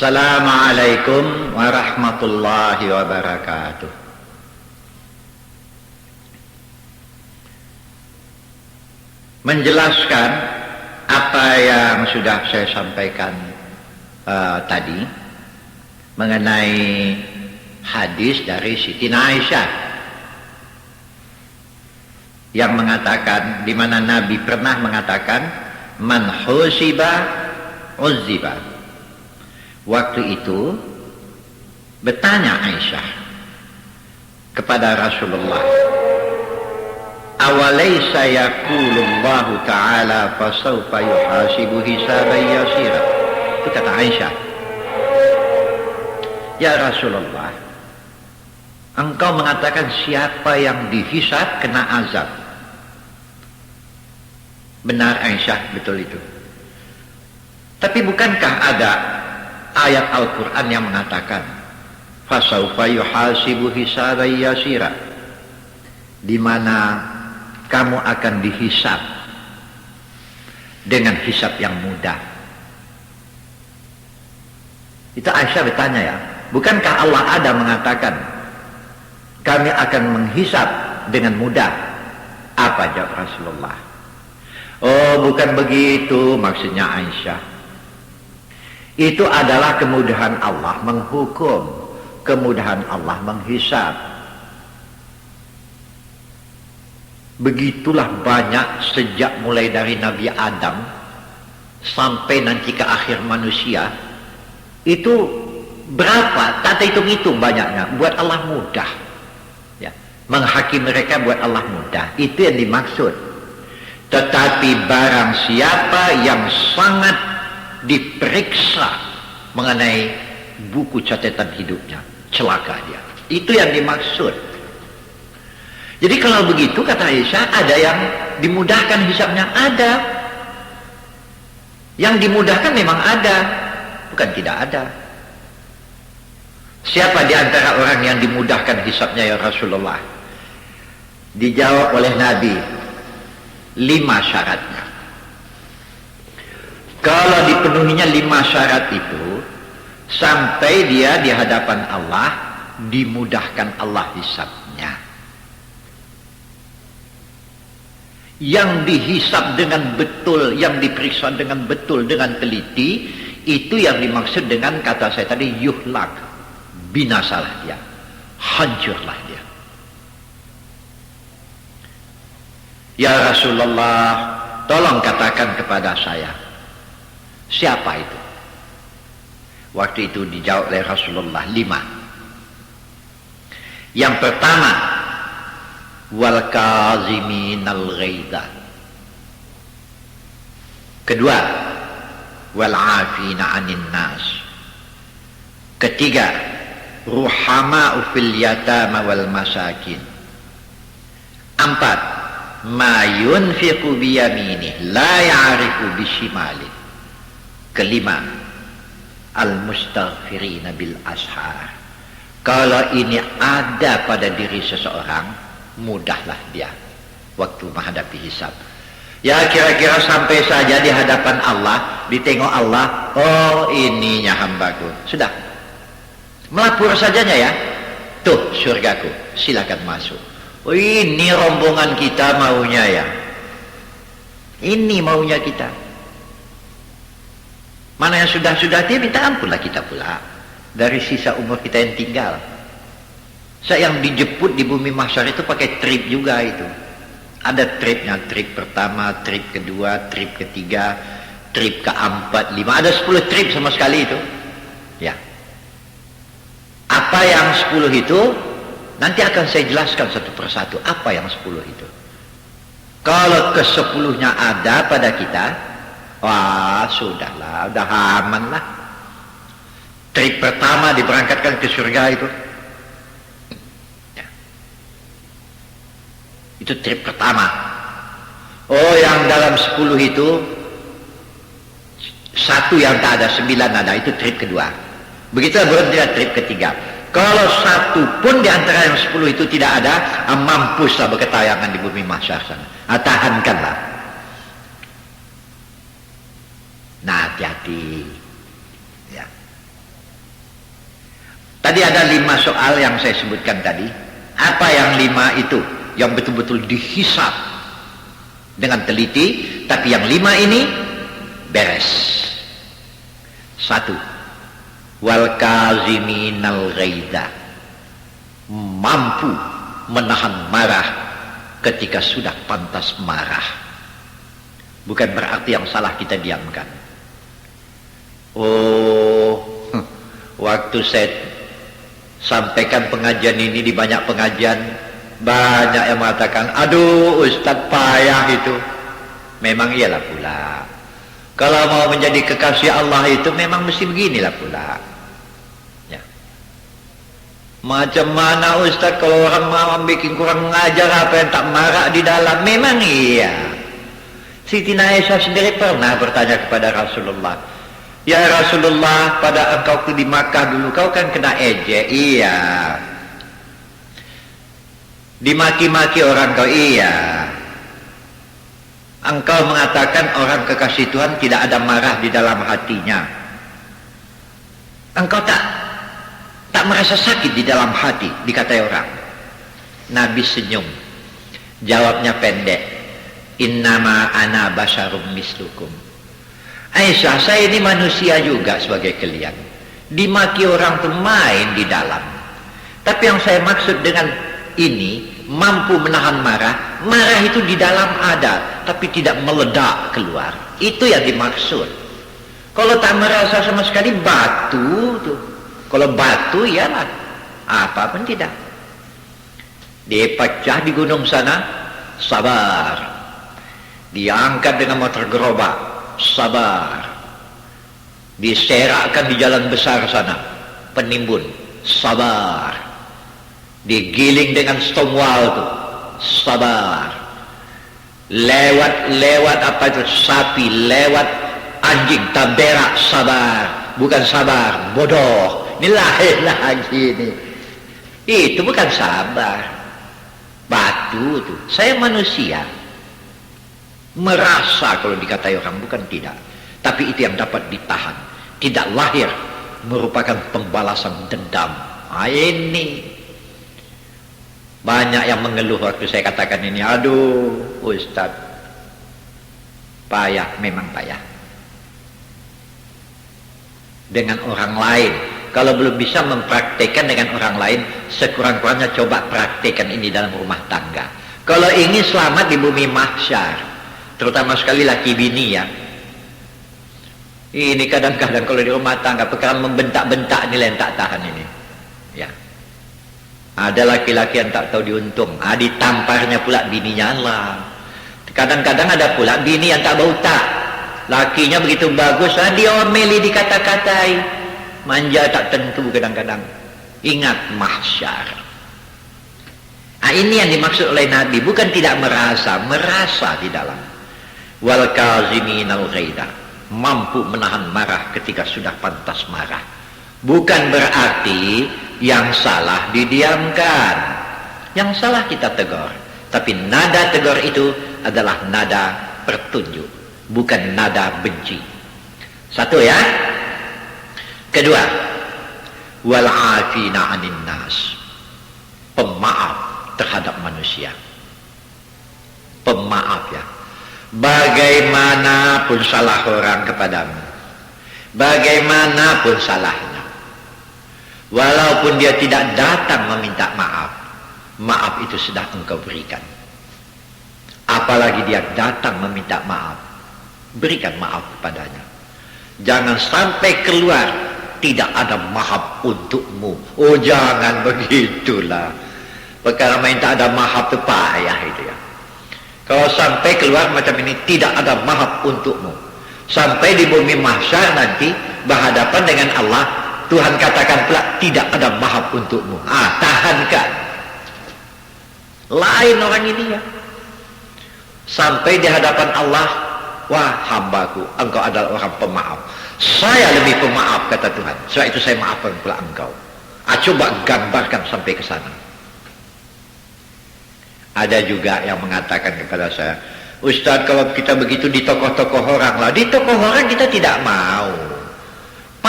Assalamualaikum warahmatullahi wabarakatuh. Menjelaskan apa yang sudah saya sampaikan tadi mengenai hadis dari Siti Aisyah yang mengatakan, di mana Nabi pernah mengatakan, man husiba uzziba. Waktu itu bertanya Aisyah kepada Rasulullah, awalaysa yaqulullahu ta'ala fasawfa yuhasibu hisaban yasira. Itu kata Aisyah, ya Rasulullah, engkau mengatakan siapa yang dihisab kena azab. Benar Aisyah, betul itu. Tapi bukankah ada ayat Al-Quran yang mengatakan fasawfa yuhasibu hisaban yasira, di mana kamu akan dihisab dengan hisab yang mudah. Itu Aisyah bertanya, ya, bukankah Allah ada mengatakan kami akan menghisab dengan mudah? Apa jawab Rasulullah? Oh, bukan begitu maksudnya Aisyah. Itu adalah kemudahan Allah menghukum, kemudahan Allah menghisab. Begitulah banyak sejak mulai dari Nabi Adam sampai nanti ke akhir manusia. Itu berapa? Tak hitung-hitung banyaknya. Buat Allah mudah, ya. Menghakimi mereka buat Allah mudah. Itu yang dimaksud. Tetapi barang siapa yang sangat diperiksa mengenai buku catatan hidupnya, celaka dia. Itu yang dimaksud. Jadi kalau begitu kata Aisyah, ada yang dimudahkan hisabnya? Ada. Yang dimudahkan memang ada, bukan tidak ada. Siapa di antara orang yang dimudahkan hisabnya ya Rasulullah? Dijawab oleh Nabi, 5 syaratnya. Kalau dipenuhinya 5 syarat itu, sampai dia di hadapan Allah, dimudahkan Allah hisabnya. Yang dihisab dengan betul, yang diperiksa dengan betul, dengan teliti, itu yang dimaksud dengan kata saya tadi, yuhlak, binasalah dia, hancurlah dia. Ya Rasulullah, tolong katakan kepada saya, siapa itu? Waktu itu dijawab oleh Rasulullah 5. Yang pertama, wal kaziminal ghaidha. Kedua, wal afina 'anil nas. Ketiga, ruhama'u fil yatama wal masakin. 4, ma yunfiqu biyaminih la ya'rifu bishimalihi. Kelima, al-mustaghfirina bil ashar. Kalau ini ada pada diri seseorang, mudahlah dia waktu menghadapi hisab. Ya kira-kira sampai saja di hadapan Allah, ditengok Allah, oh ininya hambaku. Sudah, melapor sajanya ya. Tuh surgaku, silakan masuk. Oh ini rombongan kita maunya ya. Ini maunya kita. Mana yang sudah-sudah dia minta ampunlah kita pula dari sisa umur kita yang tinggal. Saya yang dijemput di bumi mahsyar itu pakai trip juga itu. Ada tripnya, trip pertama, trip kedua, trip ketiga, trip keempat, 5. Ada 10 trip sama sekali itu. Ya. Apa yang 10 itu nanti akan saya jelaskan satu persatu. Apa yang 10 itu? Kalau ke-10-nya ada pada kita, wah sudahlah, udah aman lah. Trip pertama diberangkatkan ke surga itu, ya. Itu trip pertama. Oh yang dalam 10 itu 1 yang tak ada, 9 ada, itu trip kedua. Begitu berhenti trip ketiga. Kalau 1 pun di antara yang 10 itu tidak ada, mampuslah berketayangan di bumi mahsyar sana. Tahankanlah. Nah hati-hati ya. Tadi ada 5 soal yang saya sebutkan tadi. Apa yang 5 itu? Yang betul-betul dihisab dengan teliti, tapi yang 5 ini beres. 1. Wal kaziminal ghaidha, mampu menahan marah ketika sudah pantas marah. Bukan berarti yang salah kita diamkan. Oh, waktu saya sampaikan pengajian ini di banyak pengajian, banyak yang mengatakan, aduh Ustadz payah itu. Memang iyalah pula, kalau mau menjadi kekasih Allah itu memang mesti beginilah pula ya. Macam mana Ustadz kalau orang mau bikin kurang mengajar apa yang tak marah di dalam? Memang iya. Siti Aisyah sendiri pernah bertanya kepada Rasulullah, ya Rasulullah, pada engkau di Makkah dulu kau kan kena ejek. Iya. Dimaki-maki orang kau. Iya. Engkau mengatakan orang kekasih Tuhan tidak ada marah di dalam hatinya. Engkau tak merasa sakit di dalam hati, dikatai orang. Nabi senyum. Jawabnya pendek. Innama ana basyarum mislukum. Aisyah, saya ini manusia juga sebagai kalian. Dimaki orang tuh main di dalam. Tapi yang saya maksud dengan ini, mampu menahan marah. Marah itu di dalam ada, tapi tidak meledak keluar. Itu yang dimaksud. Kalau tak merasa sama sekali, batu tuh. Kalau batu iyalah, apa pun tidak. Dipecah di gunung sana, sabar. Diangkat dengan motor gerobak, sabar. Diserakkan di jalan besar sana, penimbun, sabar. Digiling dengan stone wall tuh, sabar. Lewat apa itu, sapi, lewat anjing, taberak, sabar. Bukan sabar, bodoh. Ini lain lagi nih. Itu bukan sabar. Batu tuh. Saya manusia. Merasa kalau dikatai orang, bukan tidak. Tapi itu yang dapat ditahan. Tidak lahir merupakan pembalasan dendam. Ini banyak yang mengeluh waktu saya katakan ini. Aduh Ustadz, payah, memang payah. Dengan orang lain, kalau belum bisa mempraktekkan dengan orang lain, sekurang-kurangnya coba praktekkan ini dalam rumah tangga. Kalau ingin selamat di bumi mahsyar, terutama sekali laki bini ya. Ini kadang-kadang kalau di rumah tangga perkara membentak-bentak nilai yang tak tahan ini. Ya. Ada laki-laki yang tak tahu diuntung. Ditamparnya pula bininya lah. Kadang-kadang ada pula bini yang tak bau tak. Lakinya begitu bagus, diomeli, dikata-katai. Manja tak tentu kadang-kadang. Ingat mahsyar. Ini yang dimaksud oleh Nabi. Bukan tidak merasa, merasa di dalam. Wal kaziminal ghaidha, mampu menahan marah ketika sudah pantas marah. Bukan berarti yang salah didiamkan, yang salah kita tegur. Tapi nada tegur itu adalah nada pertunjuk, bukan nada benci. Satu ya. Kedua, wal afina 'anin nas, pemaaf terhadap manusia. Pemaaf ya. Bagaimanapun salah orang kepadamu, bagaimanapun salahnya, walaupun dia tidak datang meminta maaf, maaf itu sudah engkau berikan. Apalagi dia datang meminta maaf, berikan maaf kepadanya. Jangan sampai keluar tidak ada maaf untukmu. Oh jangan begitulah. Perkara main tak ada maaf itu payah itu ya. Kalau sampai keluar macam ini, tidak ada maaf untukmu. Sampai di bumi mahsyar nanti berhadapan dengan Allah, Tuhan katakan pula tidak ada maaf untukmu. Tahankan. Lain orang ini ya. Sampai di hadapan Allah, wah hambaku, engkau adalah orang pemaaf. Saya lebih pemaaf, kata Tuhan. Sebab itu saya maafkan pula engkau. Coba gambarkan sampai ke sana. Ada juga yang mengatakan kepada saya, Ustadz kalau kita begitu di tokoh-tokoh orang lah. Di tokoh orang kita tidak mau.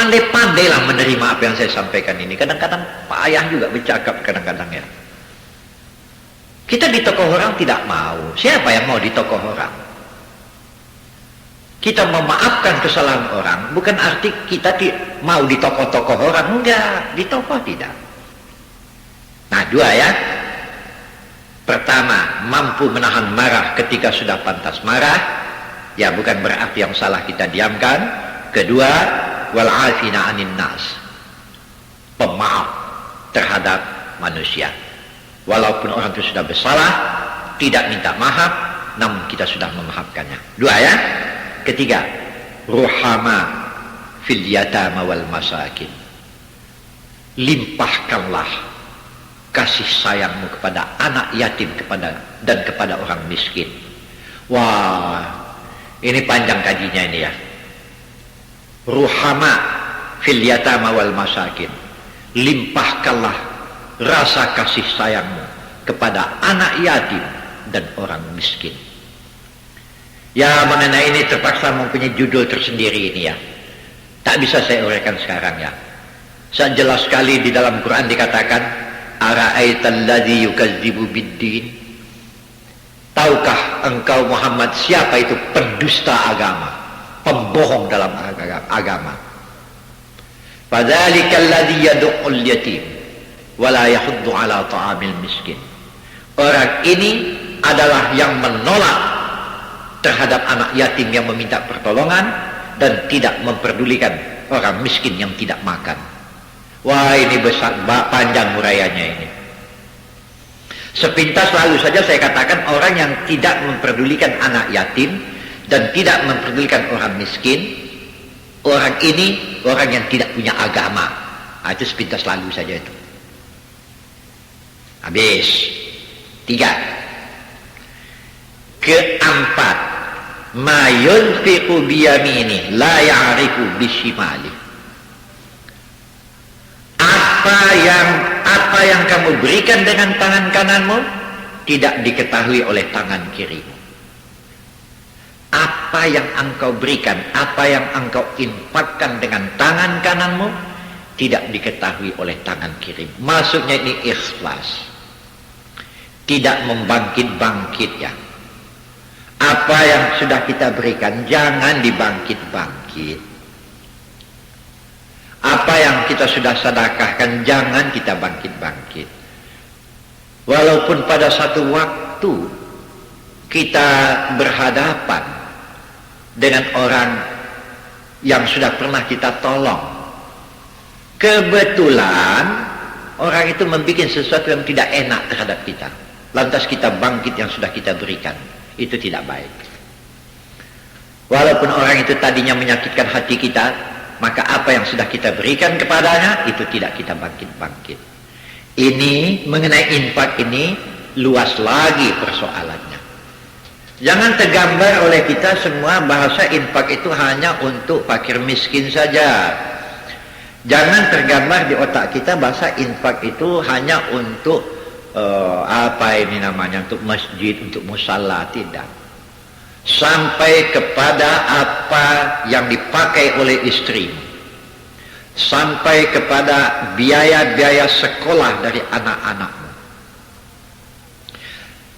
Pandai-pandailah menerima apa yang saya sampaikan ini. Kadang-kadang payah juga bercakap kadang-kadang ya. Kita di tokoh orang tidak mau. Siapa yang mau di tokoh orang? Kita memaafkan kesalahan orang bukan arti kita mau di tokoh-tokoh orang. Enggak, di tokoh tidak. Nah, dua ya. Pertama, mampu menahan marah ketika sudah pantas marah. Ya, bukan berarti yang salah kita diamkan. Kedua, wal afina 'anil nas. Pemaaf terhadap manusia. Walaupun orang itu sudah bersalah, tidak minta maaf, namun kita sudah memaafkannya. Dua ya. Ketiga, ruhama fil yatama wal masakin. Limpahkanlah kasih sayangmu kepada anak yatim dan kepada orang miskin. Wah, ini panjang kajinya ini ya. Ruhama fil yatama wal masakin. Limpahkanlah rasa kasih sayangmu kepada anak yatim dan orang miskin. Ya, mengenai ini terpaksa mempunyai judul tersendiri ini ya. Tak bisa saya uraikan sekarang ya. Sangat jelas sekali di dalam Quran dikatakan, ara'aital ladzi yukadzibu biddin. Tahukah engkau Muhammad siapa itu pendusta agama, pembohong dalam agama? Fadzalikal ladzi yad'ul yatim wa la yahuddu ala ta'amil miskin. Orang ini adalah yang menolak terhadap anak yatim yang meminta pertolongan dan tidak memperdulikan orang miskin yang tidak makan. Wah, ini besar, panjang uraiannya ini. Sepintas lalu saja saya katakan orang yang tidak memperdulikan anak yatim dan tidak memperdulikan orang miskin, orang ini orang yang tidak punya agama. Nah, itu sepintas lalu saja itu. Habis. Tiga. Keempat, ma yunfiqu biyamini la ya'rifu bishimali. Apa yang kamu berikan dengan tangan kananmu tidak diketahui oleh tangan kirimu. Apa yang engkau berikan, apa yang engkau infakkan dengan tangan kananmu tidak diketahui oleh tangan kirimu. Maksudnya ini ikhlas. Tidak membangkit-bangkit ya. Apa yang sudah kita berikan jangan dibangkit-bangkit. Apa yang kita sudah sedekahkan jangan kita bangkit-bangkit. Walaupun pada satu waktu kita berhadapan dengan orang yang sudah pernah kita tolong, kebetulan orang itu membuat sesuatu yang tidak enak terhadap kita, lantas kita bangkit yang sudah kita berikan, itu tidak baik. Walaupun orang itu tadinya menyakitkan hati kita, maka apa yang sudah kita berikan kepadanya itu tidak kita bangkit-bangkit. Ini mengenai infak ini luas lagi persoalannya. Jangan tergambar oleh kita semua bahasa infak itu hanya untuk fakir miskin saja. Jangan tergambar di otak kita bahasa infak itu hanya untuk untuk masjid, untuk musalla, tidak. Sampai kepada apa yang dipakai oleh istrimu, sampai kepada biaya-biaya sekolah dari anak-anakmu,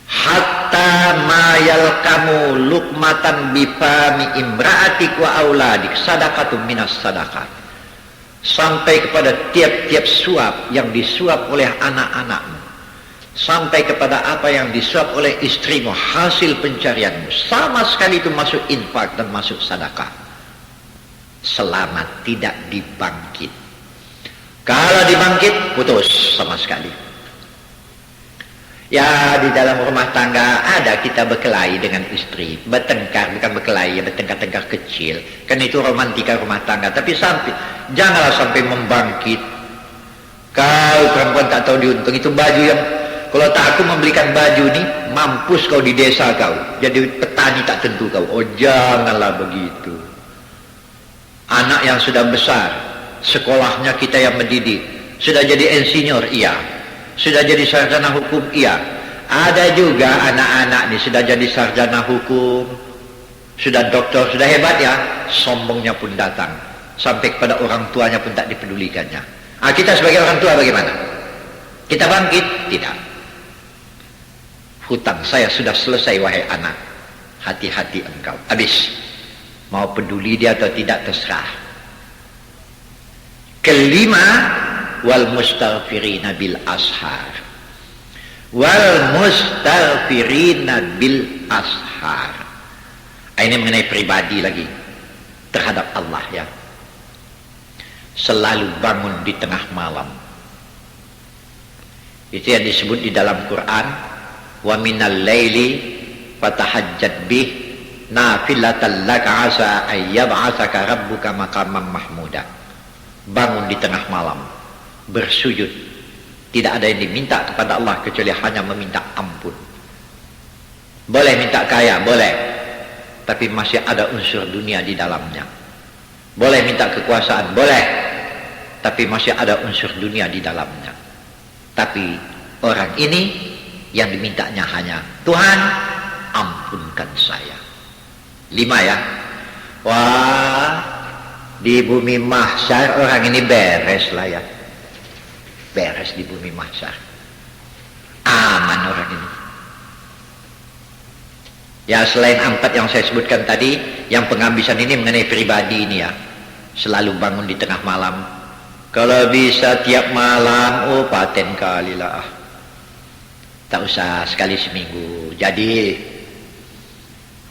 hatta mayal kamu lukmatan bifami imra'atik wa auladik sadaqatun minas sadaqat, sampai kepada tiap-tiap suap yang disuap oleh anak-anakmu, sampai kepada apa yang disuap oleh istrimu, hasil pencarianmu, sama sekali itu masuk infak dan masuk sedekah. Selamat, tidak dibangkit. Kalau dibangkit, putus sama sekali. Ya, di dalam rumah tangga ada kita berkelahi dengan istri, bertengkar, bukan berkelahi, ya bertengkar-tengkar kecil, kan itu romantika rumah tangga. Tapi janganlah sampai membangkit. Kau perempuan tak tahu diuntung, itu baju yang kalau tak aku membelikan baju nih, mampus kau di desa kau. Jadi petani tak tentu kau. Oh, janganlah begitu. Anak yang sudah besar, sekolahnya kita yang mendidik. Sudah jadi insinyur, iya. Sudah jadi sarjana hukum, iya. Ada juga anak-anak nih sudah jadi sarjana hukum, sudah doktor, sudah hebat ya. Sombongnya pun datang. sampai kepada orang tuanya pun tak dipedulikannya. Kita sebagai orang tua bagaimana? Kita bangkit? Tidak. Hutang saya sudah selesai wahai anak. Hati-hati engkau. Habis. Mau peduli dia atau tidak terserah. Kelima, wal mustaghfirina bil ashar. Wal mustaghfirina bil ashar. Ini mengenai pribadi lagi terhadap Allah ya. Selalu bangun di tengah malam. Itu yang disebut di dalam Quran, wa minal laili fatahajjat bih nafilatan laka asa ayyab'atsaka rabbuka maqaman mahmuda. Bangun di tengah malam, bersujud. Tidak ada yang diminta kepada Allah kecuali hanya meminta ampun. Boleh minta kaya, boleh, tapi masih ada unsur dunia di dalamnya. Boleh minta kekuasaan, boleh, tapi masih ada unsur dunia di dalamnya. Tapi orang ini yang dimintanya hanya, Tuhan ampunkan saya. 5 ya. Wah, di bumi mahsyar orang ini beres lah ya. Beres di bumi mahsyar. Aman orang ini. Ya, selain 4 yang saya sebutkan tadi, yang penghabisan ini mengenai pribadi ini ya. Selalu bangun di tengah malam. Kalau bisa tiap malam, oh paten kali lah. Tak usah sekali seminggu. Jadi,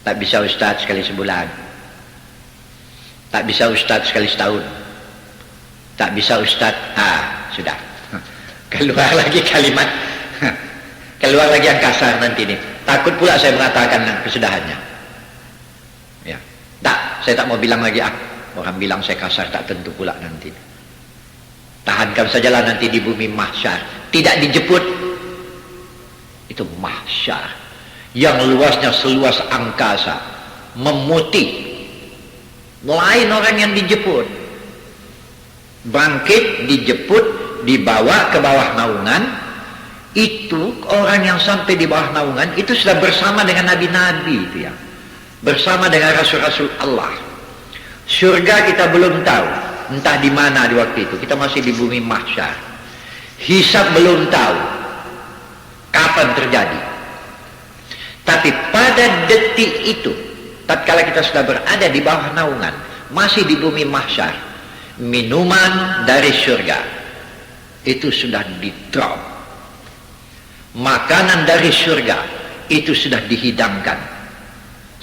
tak bisa ustaz sekali sebulan. Tak bisa ustaz sekali setahun. Tak bisa ustaz, sudah. Keluar lagi kalimat. Keluar lagi yang kasar nanti nih. Takut pula saya mengatakan kesudahannya. Ya. Tak, saya tak mau bilang lagi orang bilang saya kasar tak tentu pula nanti. Tahankan sajalah nanti di bumi mahsyar. Tidak dijemput. Itu mahsyar. Yang luasnya seluas angkasa. Memutih. Lain orang yang dijemput. Bangkit, dijemput, dibawa ke bawah naungan. Itu orang yang sampai di bawah naungan itu sudah bersama dengan nabi-nabi itu ya. Bersama dengan rasul-rasul Allah. Surga kita belum tahu. Entah di mana di waktu itu. Kita masih di bumi mahsyar. Hisab belum tahu kapan terjadi. Tapi pada detik itu, tatkala kita sudah berada di bawah naungan, masih di bumi mahsyar, minuman dari surga itu sudah di-drop. Makanan dari surga itu sudah dihidangkan.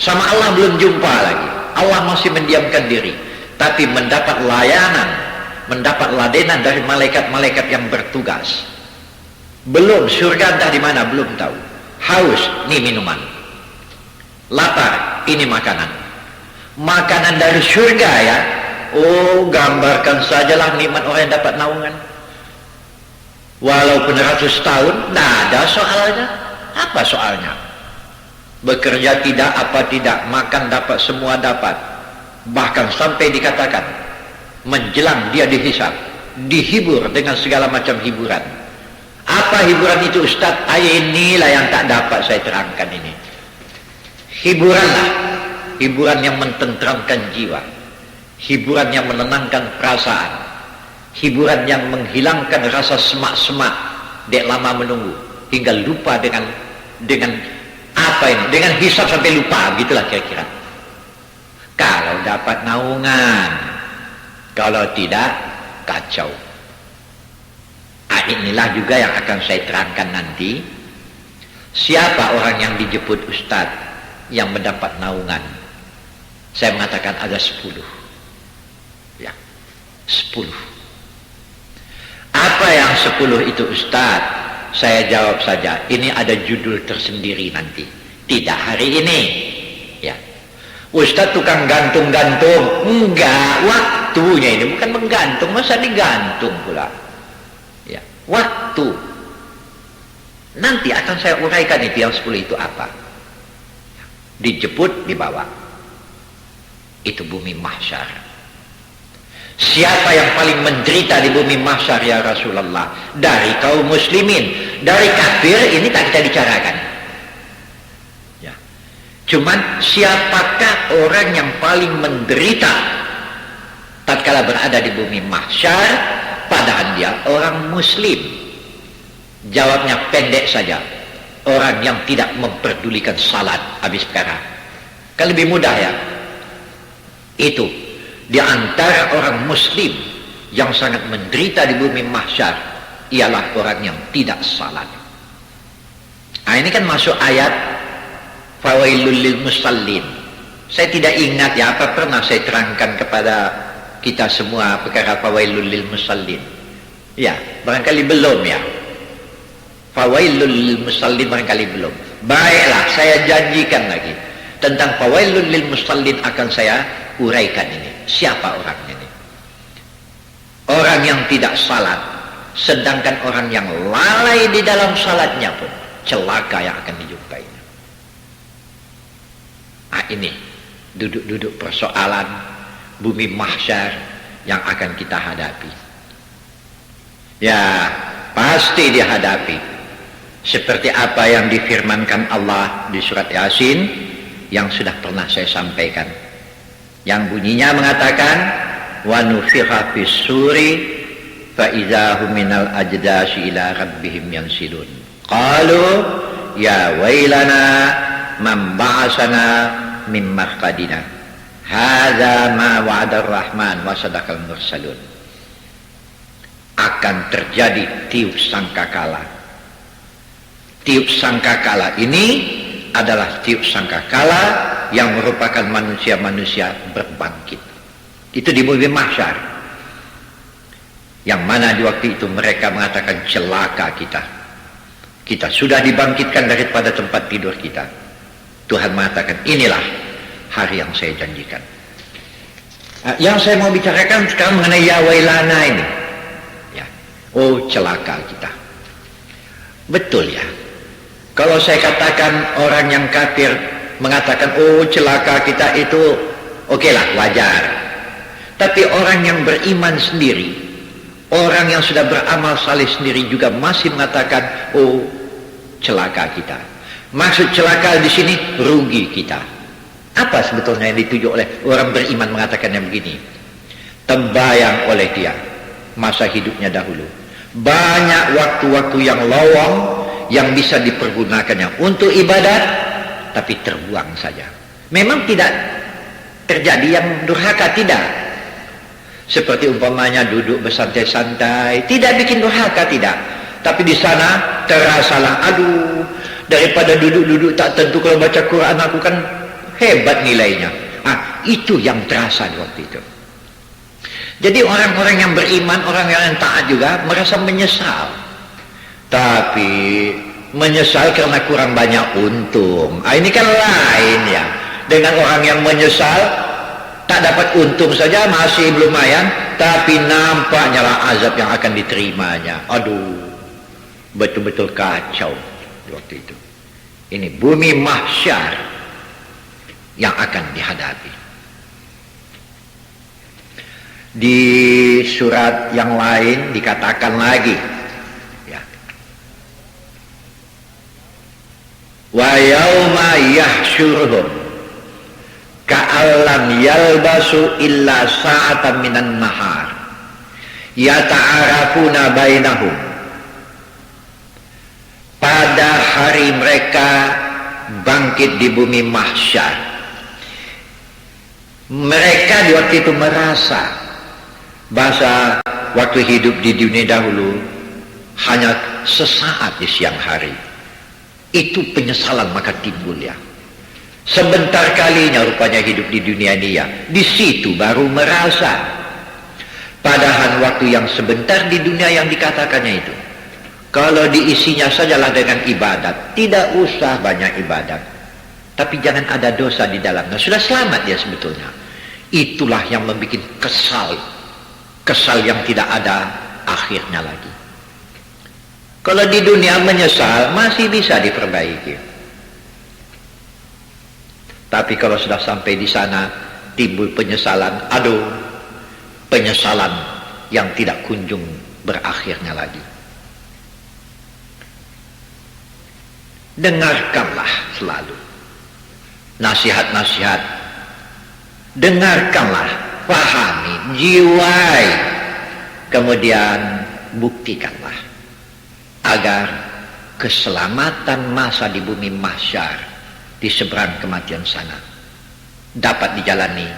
Sama Allah belum jumpa lagi. Allah masih mendiamkan diri, tapi mendapat layanan, mendapat ladenan dari malaikat-malaikat yang bertugas. Belum, surga entah di mana belum tahu. Haus, ini minuman. Lapar, ini makanan. Makanan dari surga ya. Oh, gambarkan sajalah nikmat orang yang dapat naungan. Walaupun ratus tahun, tidak ada soalnya. Apa soalnya? Bekerja tidak, apa tidak, makan dapat, semua dapat. Bahkan sampai dikatakan, menjelang dia dihisab, dihibur dengan segala macam hiburan. Apa hiburan itu Ustaz? Inilah yang tak dapat saya terangkan ini. Hiburanlah, hiburan yang mententramkan jiwa, hiburan yang menenangkan perasaan, hiburan yang menghilangkan rasa semak-semak dek lama menunggu hingga lupa dengan apa ini, dengan hisab sampai lupa, gitulah kira-kira. Kalau dapat naungan, kalau tidak kacau. Inilah juga yang akan saya terangkan nanti. Siapa orang yang dijemput Ustaz yang mendapat naungan? Saya mengatakan ada 10. Ya, 10. Apa yang 10 itu Ustaz? Saya jawab saja, ini ada judul tersendiri nanti. Tidak hari ini. Ya. Ustaz tukang gantung-gantung. Enggak, waktunya ini bukan menggantung, masa digantung pula. Ya, waktu. Nanti akan saya uraikan itu yang 10 itu apa. Dijemput, dibawa. Itu bumi mahsyar. Siapa yang paling menderita di bumi mahsyar ya Rasulullah? Dari kaum muslimin. Dari kafir ini tak kita bicarakan. Ya. Cuman siapakah orang yang paling menderita tatkala berada di bumi mahsyar, padahal dia orang muslim. Jawabnya pendek saja, orang yang tidak memperdulikan salat, habis perkara. Kan lebih mudah ya. Itu di antara orang muslim yang sangat menderita di bumi mahsyar ialah orang yang tidak salat. Nah, ini kan masuk ayat fawailul lil musallin. Saya tidak ingat ya, apa pernah saya terangkan kepada kita semua perkara fawailul lil musallin. Ya, barangkali belum ya. Fawailul lil musallin barangkali belum. Baiklah, saya janjikan lagi tentang fawailul lil musallin akan saya uraikan ini. Siapa orangnya ini? Orang yang tidak salat, sedangkan orang yang lalai di dalam salatnya pun celaka yang akan dijumpainya. Nah, ini duduk-duduk persoalan bumi mahsyar yang akan kita hadapi. Ya, pasti dihadapi. Seperti apa yang difirmankan Allah di surat Yasin yang sudah pernah saya sampaikan. Yang bunyinya mengatakan wa nufikha fis suri fa idza hum minal ajdasi ila rabbihim yansilun. Qalu ya wailana man ba'asana min marqadina. Hadza ma wa'ada ar-rahman wa sadaqal mursalun. Akan terjadi tiup sangkakala. Tiup sangkakala ini adalah tiup sangkakala yang merupakan manusia-manusia berbangkit. Itu di bumi mahsyar. Yang mana di waktu itu mereka mengatakan celaka kita. Kita sudah dibangkitkan daripada tempat tidur kita. Tuhan mengatakan inilah hari yang saya janjikan. Yang saya mau bicarakan sekarang mengenai ya wailana ini. Ya. Oh, celaka kita. Betul ya. Kalau saya katakan orang yang kafir mengatakan oh celaka kita itu okelah, wajar. Tapi orang yang beriman sendiri, orang yang sudah beramal saleh sendiri juga masih mengatakan oh celaka kita. Maksud celaka di sini rugi kita. Apa sebetulnya yang dituju oleh orang beriman mengatakannya begini? Tembayang oleh dia masa hidupnya dahulu. Banyak waktu-waktu yang lowong yang bisa dipergunakannya untuk ibadat, tapi terbuang saja. Memang tidak terjadi yang durhaka, tidak. Seperti umpamanya duduk bersantai-santai, tidak bikin durhaka, tidak. Tapi di sana terasalah, aduh, daripada duduk-duduk tak tentu kalau baca Quran aku kan hebat nilainya. Itu yang terasa di waktu itu. Jadi orang-orang yang beriman, orang yang taat juga merasa menyesal. Tapi menyesal karena kurang banyak untung. Ini kan lain ya. Dengan orang yang menyesal tak dapat untung saja masih lumayan, tapi nampaknya lah azab yang akan diterimanya. Aduh, betul-betul kacau di waktu itu. Ini bumi mahsyar yang akan dihadapi. Di surat yang lain dikatakan lagi, ya. Wa yauma yahsyuruhum ka'allam yalbasu illa sa'atan minan nahar yata'arafuna bainahum. Pada hari mereka bangkit di bumi mahsyar, mereka di waktu itu merasa bahasa waktu hidup di dunia dahulu hanya sesaat di siang hari. Itu penyesalan maka timbul ya. Sebentar kalinya rupanya hidup di dunia ini ya. Di situ baru merasa. Padahal waktu yang sebentar di dunia yang dikatakannya itu, kalau diisinya sajalah dengan ibadat, tidak usah banyak ibadat, tapi jangan ada dosa di dalamnya, sudah selamat ya sebetulnya. Itulah yang membuat kesal yang tidak ada akhirnya lagi. Kalau di dunia menyesal masih bisa diperbaiki, tapi kalau sudah sampai di sana timbul penyesalan, aduh, penyesalan yang tidak kunjung berakhirnya lagi. Dengarkanlah selalu nasihat-nasihat, dengarkanlah pahami, jiwai, kemudian buktikanlah agar keselamatan masa di bumi mahsyar di seberang kematian sana dapat dijalani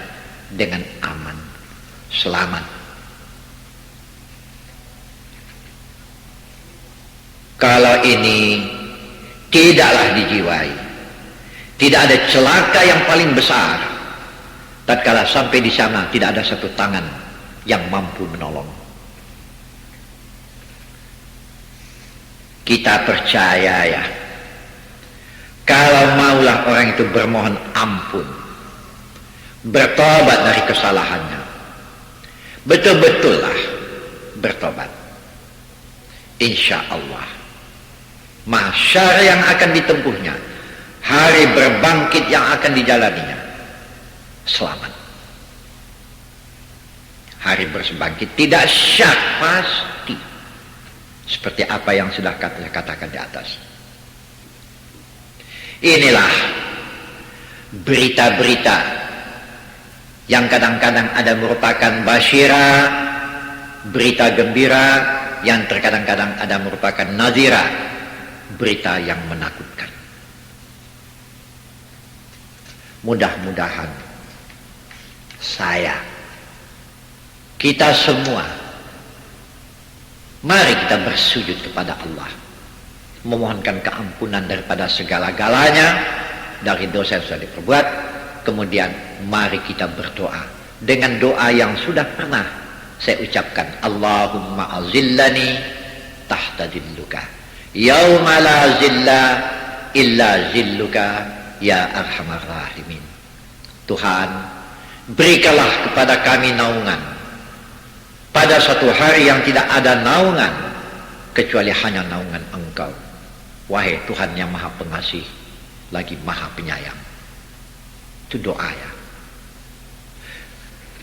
dengan aman, selamat. Kalau ini tidaklah dijiwai, tidak ada celaka yang paling besar tatkala sampai di sana tidak ada satu tangan yang mampu menolong. Kita percaya ya, kalau maulah orang itu bermohon ampun, bertobat dari kesalahannya, betul-betullah bertobat, insya Allah mahsyar yang akan ditempuhnya, hari berbangkit yang akan dijalaninya, selamat. Hari berbangkit tidak syak, pasti, seperti apa yang sudah katakan di atas. Inilah berita-berita yang kadang-kadang ada merupakan basyira, berita gembira, yang terkadang-kadang ada merupakan nazira, berita yang menakutkan. Mudah-mudahan kita semua, mari kita bersujud kepada Allah, memohonkan keampunan daripada segala-galanya dari dosa yang sudah diperbuat. Kemudian mari kita berdoa dengan doa yang sudah pernah saya ucapkan, Allahumma azillani tahta zilluka yauma la zilla illa zilluka ya arhamar rahimin. Tuhan, berikanlah kepada kami naungan pada satu hari yang tidak ada naungan kecuali hanya naungan Engkau, wahai Tuhan yang maha pengasih lagi maha penyayang. Itu doa ya.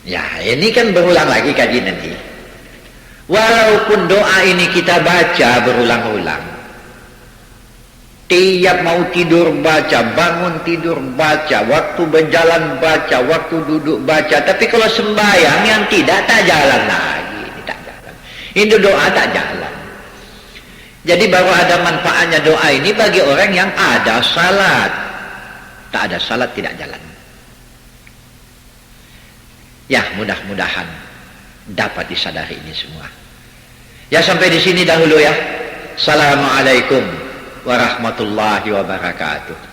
Ya, ini kan berulang lagi kaji nanti. Walaupun doa ini kita baca berulang-ulang, tiap mau tidur baca, bangun tidur baca, waktu berjalan baca, waktu duduk baca, tapi kalau sembahyang yang tidak, tak jalan lagi. Ini tak jalan. Ini doa tak jalan. Jadi baru ada manfaatnya doa ini bagi orang yang ada salat. Tak ada salat tidak jalan. Ya, mudah-mudahan dapat disadari ini semua. Ya, sampai di sini dahulu ya. Assalamualaikum warahmatullahi wabarakatuh.